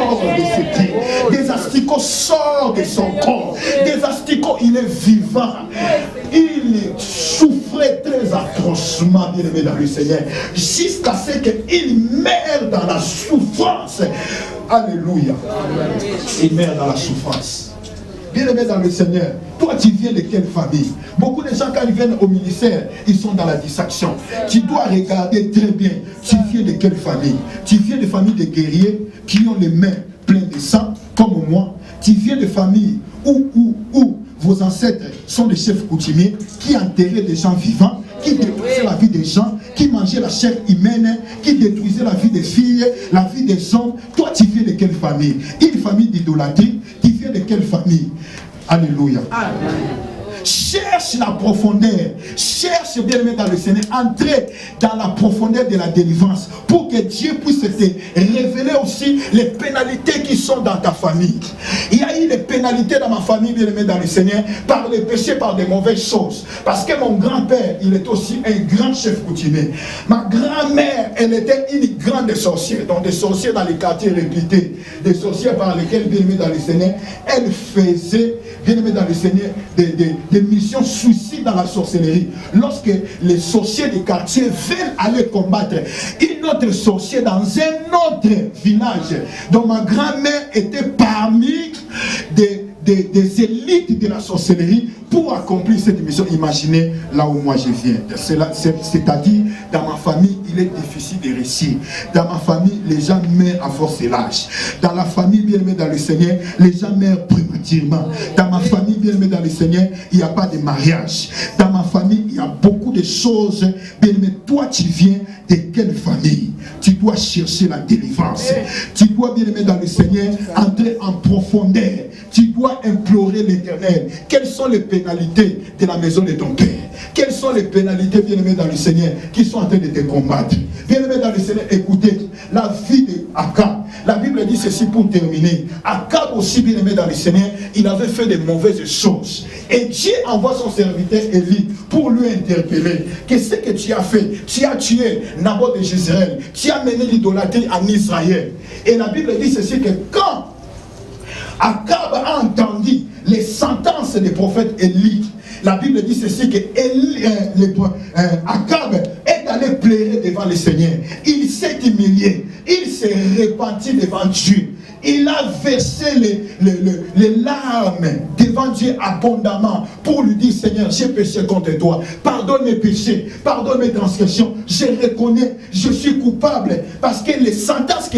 sort de ses pieds. Des asticots sortent de son corps. Des asticots, il est vivant. Il souffrait très atrocement, bien aimé dans le Seigneur, jusqu'à ce qu'il meure dans la souffrance. Alléluia. Il meurt dans la souffrance. Bien-aimé dans le Seigneur, toi tu viens de quelle famille? Beaucoup de gens quand ils viennent au ministère, ils sont dans la distraction. Tu dois regarder très bien, tu viens de quelle famille? Tu viens de familles de guerriers qui ont les mains pleines de sang, comme moi. Tu viens de familles où vos ancêtres sont des chefs coutumiers qui enterraient des gens vivants, qui détruisaient la vie des gens, qui mangeaient la chair humaine, qui détruisaient la vie des filles, la vie des hommes. Toi, tu viens de quelle famille? Une famille d'idolâtrie. Tu viens de quelle famille? Alléluia. Amen. Cherche la profondeur. Cherche, bien-aimé dans le Seigneur, entrer dans la profondeur de la délivrance pour que Dieu puisse te révéler aussi les pénalités qui sont dans ta famille. Il y a eu des pénalités dans ma famille, bien-aimé dans le Seigneur, par les péchés, par des mauvaises choses. Parce que mon grand-père, il est aussi un grand chef coutumier. Ma grand-mère, elle était une grande sorcière, donc des sorciers dans les quartiers réputés, des sorciers par lesquels, bien-aimé dans le Seigneur, elle faisait, bien-aimé dans le Seigneur, des missions suicides dans la sorcellerie. Lorsque les sorciers du quartier veulent aller combattre une autre sorcier dans un autre village, dont ma grand-mère était parmi des élites de la sorcellerie pour accomplir cette mission. Imaginez là où moi je viens. C'est-à-dire, dans ma famille, il est difficile de réussir. Dans ma famille, les gens meurent à force de l'âge. Dans la famille, bien aimée dans le Seigneur, les gens meurent prématurément. Dans ma famille, bien aimée dans le Seigneur, il n'y a pas de mariage. Dans ma famille, il y a beaucoup de choses. Bien aimé, toi, tu viens de quelle famille? Tu dois chercher la délivrance. Tu dois, bien aimé dans le Seigneur, entrer en profondeur. Tu dois implorer l'Éternel. Quelles sont les pénalités de la maison de ton Père? Quelles sont les pénalités, bien-aimés dans le Seigneur, qui sont en train de te combattre? Bien-aimés dans le Seigneur, écoutez, la vie d'Akab. La Bible dit ceci pour terminer. Akab aussi, bien-aimé dans le Seigneur, il avait fait de mauvaises choses. Et Dieu envoie son serviteur Élie pour lui interpeller. Qu'est-ce que tu as fait? Tu as tué Naboth de Jézréel. Tu as mené l'idolâtrie en Israël. Et la Bible dit ceci que quand Akab a entendu les sentences des prophètes Élie, la Bible dit ceci que Akab est allé pleurer devant le Seigneur. Il s'est humilié. Il s'est repenti devant Dieu. Il a versé les larmes devant Dieu abondamment pour lui dire: Seigneur, j'ai péché contre toi. Pardonne mes péchés, pardonne mes transgressions. Je reconnais, je suis coupable. Parce que les sentences que